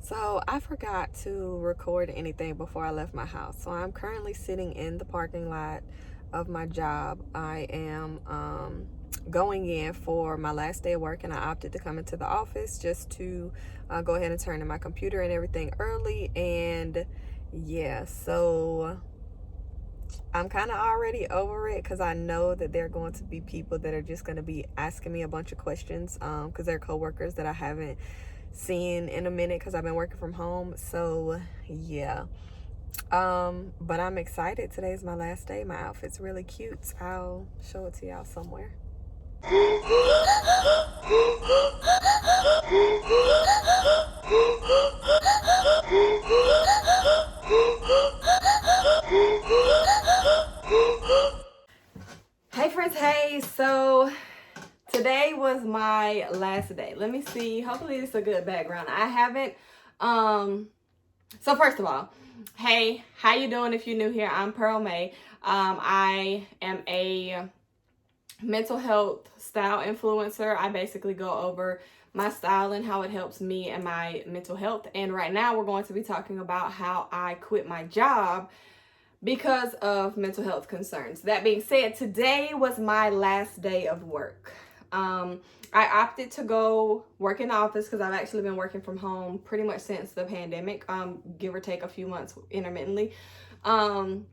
So I forgot to record anything before I left my house. So I'm currently sitting in the parking lot of my job. I am going in for my last day of work, and I opted to come into the office just to go ahead and turn in my computer and everything early. And yeah, so I'm kind of already over it because I know that there are going to be people that are just going to be asking me a bunch of questions because they're coworkers that I haven't seen in a minute because I've been working from home. So yeah, but I'm excited. Today's my last day. My outfit's really cute. I'll show it to y'all somewhere. Hey friends, hey, so today was my last day. Let me see, hopefully it's a good background. I haven't so first of all, hey, how you doing? If you're new here, I'm Pearl May. I am a mental health style influencer. I basically go over my style and how it helps me and my mental health. And right now we're going to be talking about how I quit my job because of mental health concerns. That being said, today was my last day of work. I opted to go work in the office because I've actually been working from home pretty much since the pandemic, give or take a few months intermittently. So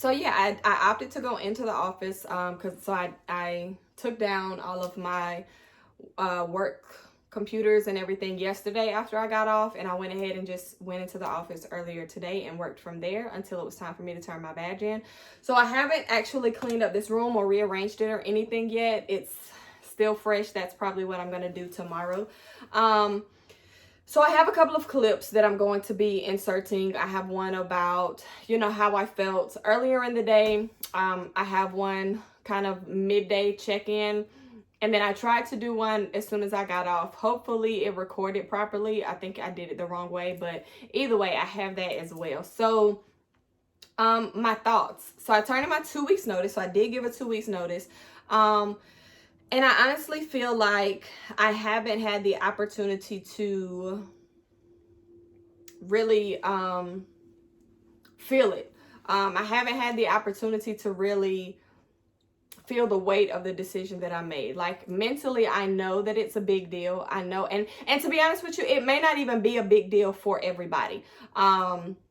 yeah, I opted to go into the office because I took down all of my work computers and everything yesterday after I got off, and I went ahead and just went into the office earlier today and worked from there until it was time for me to turn my badge in. So I haven't actually cleaned up this room or rearranged it or anything yet. It's still fresh. That's probably what I'm going to do tomorrow. So I have a couple of clips that I'm going to be inserting. I have one about, how I felt earlier in the day. I have one kind of midday check-in. And then I tried to do one as soon as I got off. Hopefully it recorded properly. I think I did it the wrong way, but either way, I have that as well. So my thoughts. So I turned in my 2 weeks notice. So I did give a 2 weeks notice. And I honestly feel like I haven't had the opportunity to really feel it. I haven't had the opportunity to really feel the weight of the decision that I made. Like mentally, I know that it's a big deal. I know, and to be honest with you, it may not even be a big deal for everybody.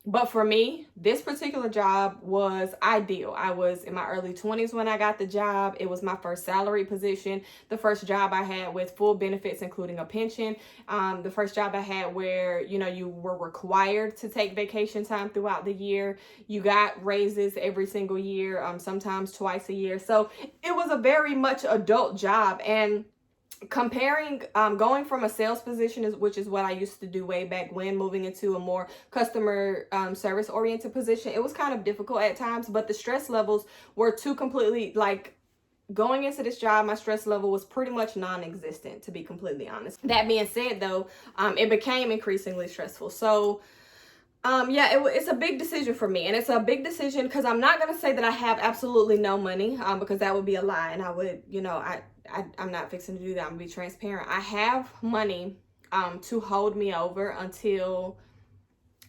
But for me, this particular job was ideal. I was in my early 20s when I got the job. It was my first salary position, the first job I had with full benefits, including a pension. The first job I had where, you were required to take vacation time throughout the year. You got raises every single year, sometimes twice a year. So it was a very much adult job. And comparing going from a sales position, which is what I used to do way back when, moving into a more customer service oriented position, it was kind of difficult at times, but the stress levels were two completely, like, going into this job, my stress level was pretty much non-existent, to be completely honest. That being said though, it became increasingly stressful. So it's a big decision for me, and it's a big decision because I'm not going to say that I have absolutely no money, because that would be a lie, and I would, I'm not fixing to do that. I'm going to be transparent. I have money to hold me over until,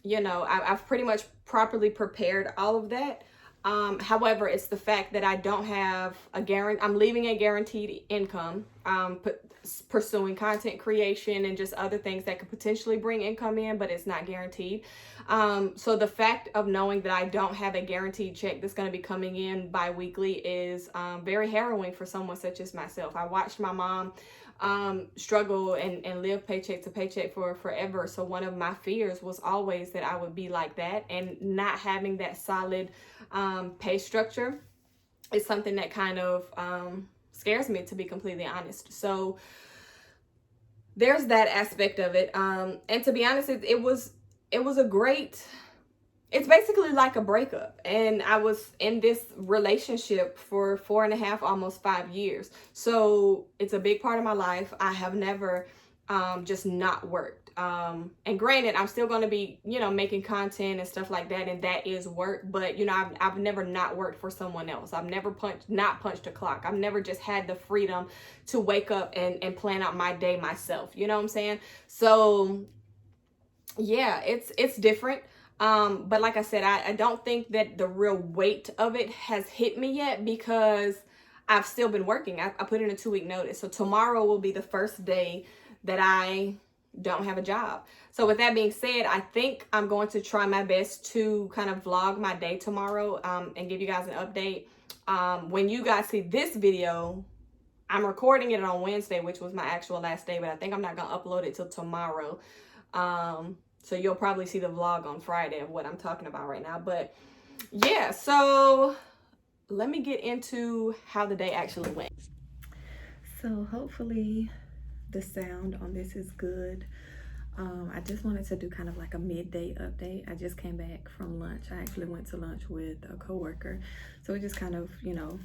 I've pretty much properly prepared all of that. However, it's the fact that I don't have I'm leaving a guaranteed income, pursuing content creation and just other things that could potentially bring income in, but it's not guaranteed. So the fact of knowing that I don't have a guaranteed check that's going to be coming in bi-weekly is very harrowing for someone such as myself. I watched my mom struggle and live paycheck to paycheck for forever. So one of my fears was always that I would be like that, and not having that solid pay structure is something that kind of scares me, to be completely honest. So there's that aspect of it. And to be honest, it was a great, it's basically like a breakup. And I was in this relationship for 4.5, almost 5 years. So it's a big part of my life. I have never just not worked. And granted, I'm still going to be, making content and stuff like that, and that is work. But, I've never not worked for someone else. I've never not punched a clock. I've never just had the freedom to wake up and plan out my day myself. You know what I'm saying? So yeah, it's different. But like I said, I don't think that the real weight of it has hit me yet because I've still been working. I put in a 2-week notice. So tomorrow will be the first day that I don't have a job. So with that being said, I think I'm going to try my best to kind of vlog my day tomorrow, and give you guys an update. When you guys see this video, I'm recording it on Wednesday, which was my actual last day, but I think I'm not gonna upload it till tomorrow. So you'll probably see the vlog on Friday of what I'm talking about right now. But yeah, so let me get into how the day actually went. So hopefully the sound on this is good. I just wanted to do kind of like a midday update. I just came back from lunch. I actually went to lunch with a coworker. So we just kind of, you know,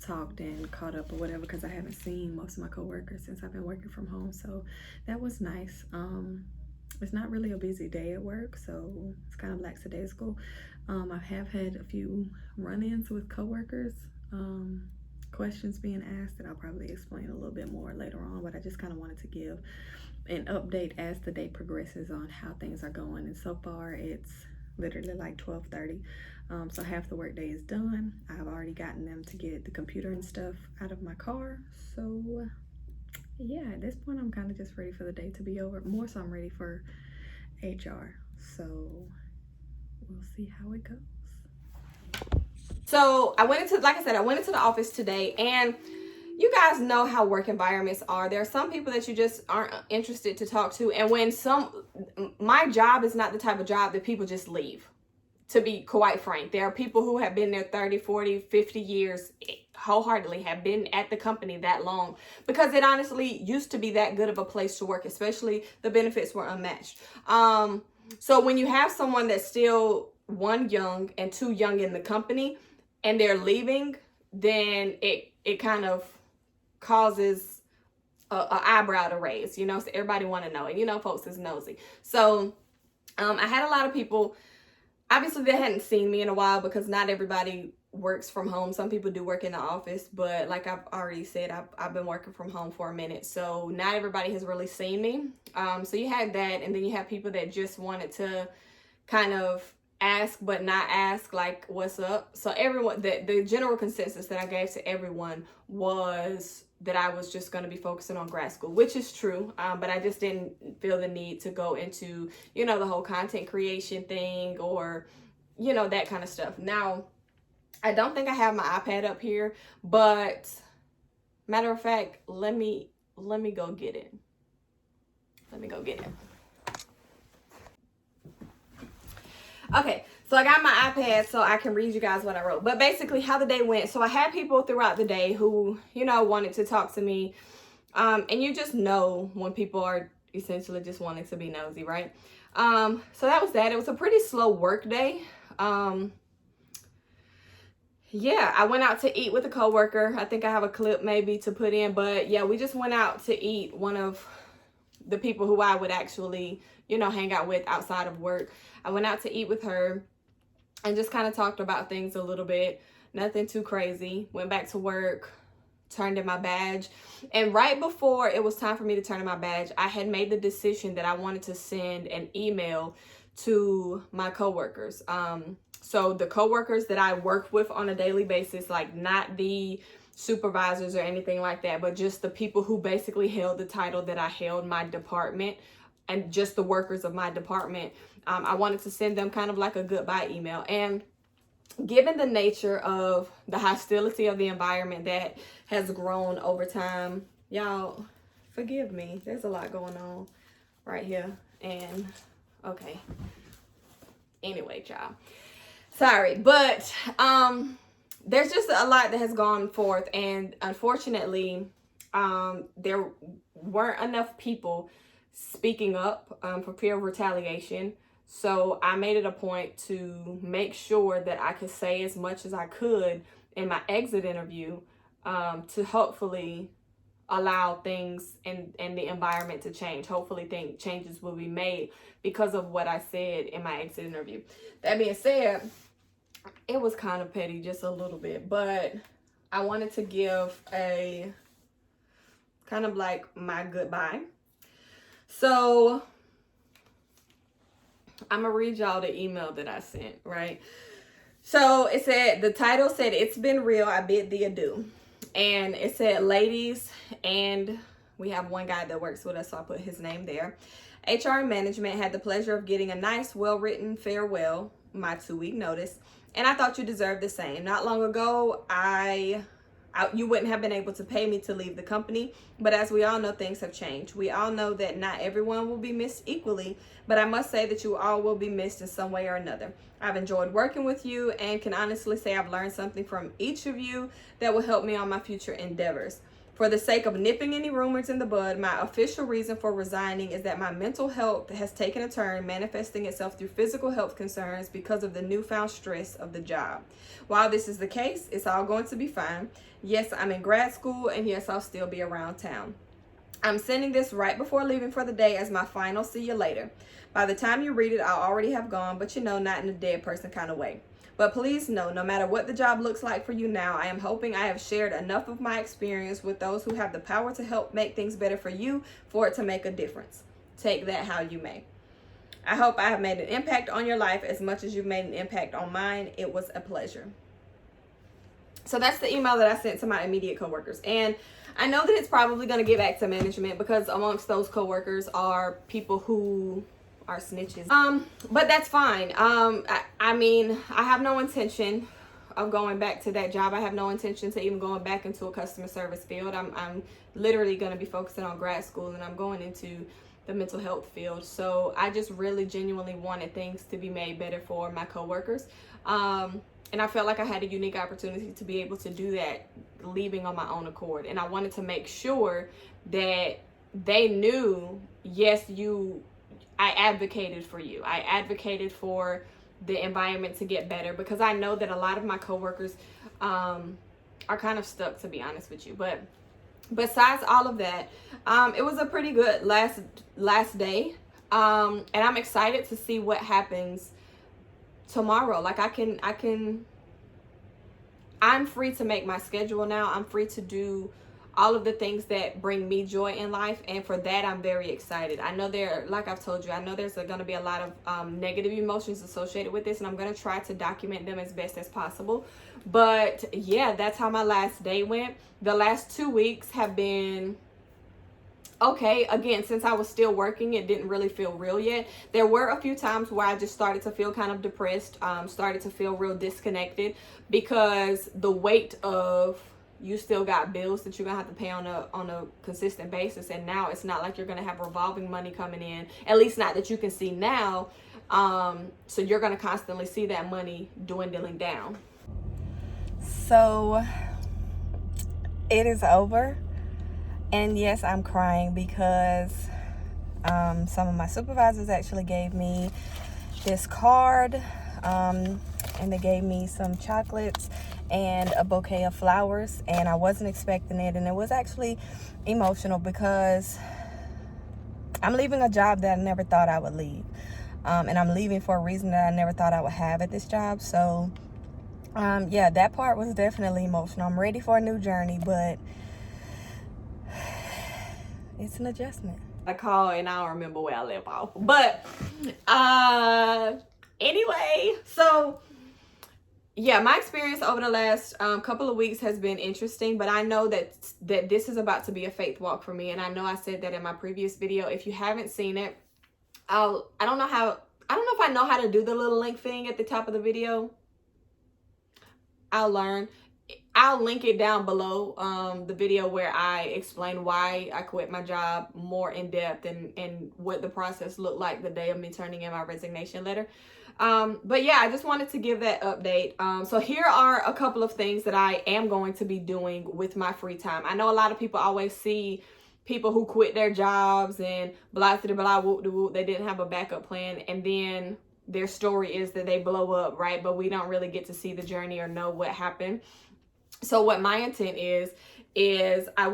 talked and caught up or whatever, because I haven't seen most of my coworkers since I've been working from home. So that was nice. It's not really a busy day at work, so it's kind of lackadaisical. I have had a few run-ins with coworkers, questions being asked that I'll probably explain a little bit more later on, but I just kind of wanted to give an update as the day progresses on how things are going. And so far it's literally like 12:30, so half the work day is done. I've already gotten them to get the computer and stuff out of my car. So yeah, at this point I'm kind of just ready for the day to be over. More so I'm ready for HR, so we'll see how it goes. So I went into, like I said, I went into the office today, and you guys know how work environments are. There are some people that you just aren't interested to talk to. And when my job is not the type of job that people just leave, to be quite frank. There are people who have been there 30, 40, 50 years, wholeheartedly have been at the company that long, because it honestly used to be that good of a place to work, especially the benefits were unmatched. So when you have someone that's still, one, young, and two, young in the company, and they're leaving, then it kind of causes a eyebrow to raise, you know, so everybody want to know, and you know, folks is nosy. So I had a lot of people, obviously they hadn't seen me in a while because not everybody works from home. Some people do work in the office, but like I've already said, I've been working from home for a minute, so not everybody has really seen me. So you had that, and then you have people that just wanted to kind of ask but not ask, like, what's up. So everyone, the general consensus that I gave to everyone was that I was just going to be focusing on grad school, which is true, but I just didn't feel the need to go into, you know, the whole content creation thing, or, you know, that kind of stuff. Now, I don't think I have my iPad up here, but matter of fact, let me go get it. Let me go get it. Okay, so I got my iPad so I can read you guys what I wrote. But basically how the day went. So I had people throughout the day who, you know, wanted to talk to me. And you just know when people are essentially just wanting to be nosy, right? So that was that. It was a pretty slow work day. Yeah, I went out to eat with a coworker. I think I have a clip maybe to put in. But yeah, we just went out to eat. One of the people who I would actually, you know, hang out with outside of work. I went out to eat with her and just kind of talked about things a little bit. Nothing too crazy. Went back to work, turned in my badge. And right before it was time for me to turn in my badge, I had made the decision that I wanted to send an email to my coworkers. So the coworkers that I work with on a daily basis, like not the supervisors or anything like that, but just the people who basically held the title that I held, my department, and just the workers of my department. I wanted to send them kind of like a goodbye email. And given the nature of the hostility of the environment that has grown over time, y'all forgive me, there's a lot going on right here. And okay, anyway, y'all, sorry, but there's just a lot that has gone forth, and unfortunately there weren't enough people speaking up for fear of retaliation. So I made it a point to make sure that I could say as much as I could in my exit interview, to hopefully allow things and the environment to change. Hopefully changes will be made because of what I said in my exit interview. That being said, it was kind of petty, just a little bit, but I wanted to give a kind of like my goodbye. So I'm gonna read y'all the email that I sent, right? So it said, the title said, "It's been real, I bid thee adieu." And it said, "Ladies," and we have one guy that works with us, so I put his name there. "HR and management had the pleasure of getting a nice, well-written farewell, my 2-week notice, and I thought you deserved the same. Not long ago, you wouldn't have been able to pay me to leave the company, but as we all know, things have changed. We all know that not everyone will be missed equally, but I must say that you all will be missed in some way or another. I've enjoyed working with you and can honestly say I've learned something from each of you that will help me on my future endeavors. For the sake of nipping any rumors in the bud, my official reason for resigning is that my mental health has taken a turn, manifesting itself through physical health concerns because of the newfound stress of the job. While this is the case, it's all going to be fine. Yes, I'm in grad school, and yes, I'll still be around town. I'm sending this right before leaving for the day as my final see you later. By the time you read it, I'll already have gone, but not in a dead person kind of way. But please know, no matter what the job looks like for you now, I am hoping I have shared enough of my experience with those who have the power to help make things better for you for it to make a difference. Take that how you may. I hope I have made an impact on your life as much as you've made an impact on mine. It was a pleasure." So that's the email that I sent to my immediate coworkers. And I know that it's probably going to get back to management because amongst those coworkers are people who are snitches. But that's fine. I mean, I have no intention of going back to that job. I have no intention to even going back into a customer service field. I'm literally going to be focusing on grad school, and I'm going into the mental health field. So I just really genuinely wanted things to be made better for my coworkers. And I felt like I had a unique opportunity to be able to do that, leaving on my own accord. And I wanted to make sure that they knew, yes, I advocated for you. I advocated for the environment to get better because I know that a lot of my coworkers are kind of stuck, to be honest with you. But besides all of that, it was a pretty good last day. And I'm excited to see what happens tomorrow. Like I'm free to make my schedule now. I'm free to do all of the things that bring me joy in life, and for that I'm very excited. I know like I've told you, I know there's going to be a lot of negative emotions associated with this, and I'm going to try to document them as best as possible. But yeah, that's how my last day went. The last 2 weeks have been okay. Again, since I was still working, it didn't really feel real yet. There were a few times where I just started to feel kind of depressed, started to feel real disconnected because the weight of you still got bills that you're gonna have to pay on a consistent basis, and now it's not like you're gonna have revolving money coming in, at least not that you can see now. So you're gonna constantly see that money dwindling down. So it is over. And yes, I'm crying because some of my supervisors actually gave me this card, and they gave me some chocolates and a bouquet of flowers, and I wasn't expecting it, and it was actually emotional because I'm leaving a job that I never thought I would leave, and I'm leaving for a reason that I never thought I would have at this job. So yeah, that part was definitely emotional. I'm ready for a new journey, but it's an adjustment. I call and I don't remember where I left off. But anyway, so yeah, my experience over the last couple of weeks has been interesting, but I know that this is about to be a faith walk for me. And I know I said that in my previous video. If you haven't seen it, I don't know if I know how to do the little link thing at the top of the video. I'll learn. I'll link it down below, the video where I explain why I quit my job more in depth and what the process looked like the day of me turning in my resignation letter. But yeah, I just wanted to give that update. So here are a couple of things that I am going to be doing with my free time. I know a lot of people always see people who quit their jobs and blah, blah, blah, whoop, whoop, they didn't have a backup plan, and then their story is that they blow up, right? But we don't really get to see the journey or know what happened. So what my intent is I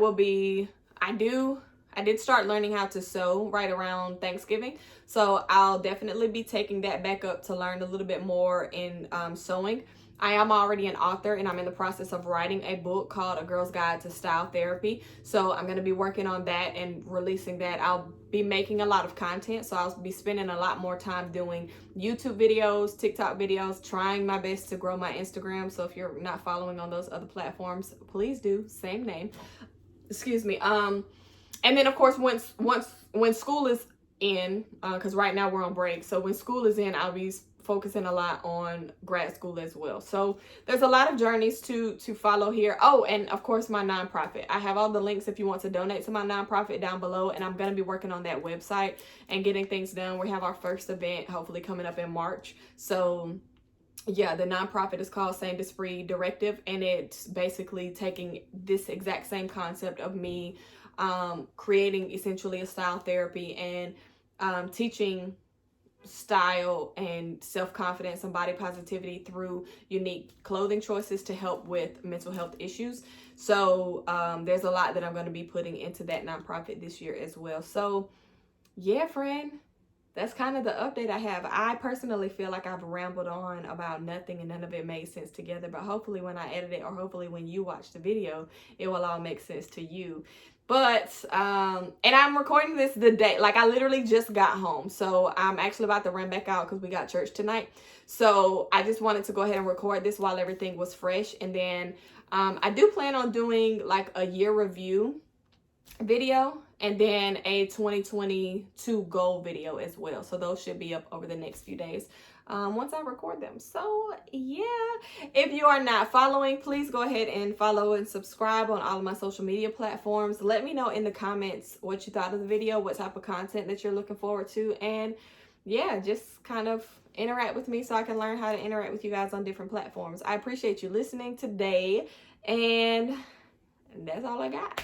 did start learning how to sew right around Thanksgiving. So I'll definitely be taking that back up to learn a little bit more in sewing. I am already an author, and I'm in the process of writing a book called A Girl's Guide to Style Therapy. So I'm going to be working on that and releasing that. I'll be making a lot of content, so I'll be spending a lot more time doing YouTube videos, TikTok videos, trying my best to grow my Instagram. So if you're not following on those other platforms, please do. Same name. Excuse me. And then of course when school is in, because right now we're on break. So when school is in, I'll be focusing a lot on grad school as well. So there's a lot of journeys to follow here. Oh, and of course my nonprofit. I have all the links if you want to donate to my nonprofit down below, and I'm going to be working on that website and getting things done. We have our first event hopefully coming up in March. So yeah, the nonprofit is called Saint Desprez Directive, and it's basically taking this exact same concept of me creating essentially a style therapy and teaching style and self-confidence and body positivity through unique clothing choices to help with mental health issues. So there's a lot that I'm going to be putting into that nonprofit this year as well. So yeah, friend, that's kind of the update I have. I personally feel like I've rambled on about nothing and none of it made sense together, but hopefully when I edit it, or hopefully when you watch the video, it will all make sense to you. But and I'm recording this the day, like I literally just got home, so I'm actually about to run back out because we got church tonight. So I just wanted to go ahead and record this while everything was fresh. And then I do plan on doing like a year review video and then a 2022 goal video as well. So those should be up over the next few days once I record them. So yeah, if you are not following, please go ahead and follow and subscribe on all of my social media platforms. Let me know in the comments what you thought of the video, what type of content that you're looking forward to, and yeah, just kind of interact with me so I can learn how to interact with you guys on different platforms. I appreciate you listening today, and that's all I got.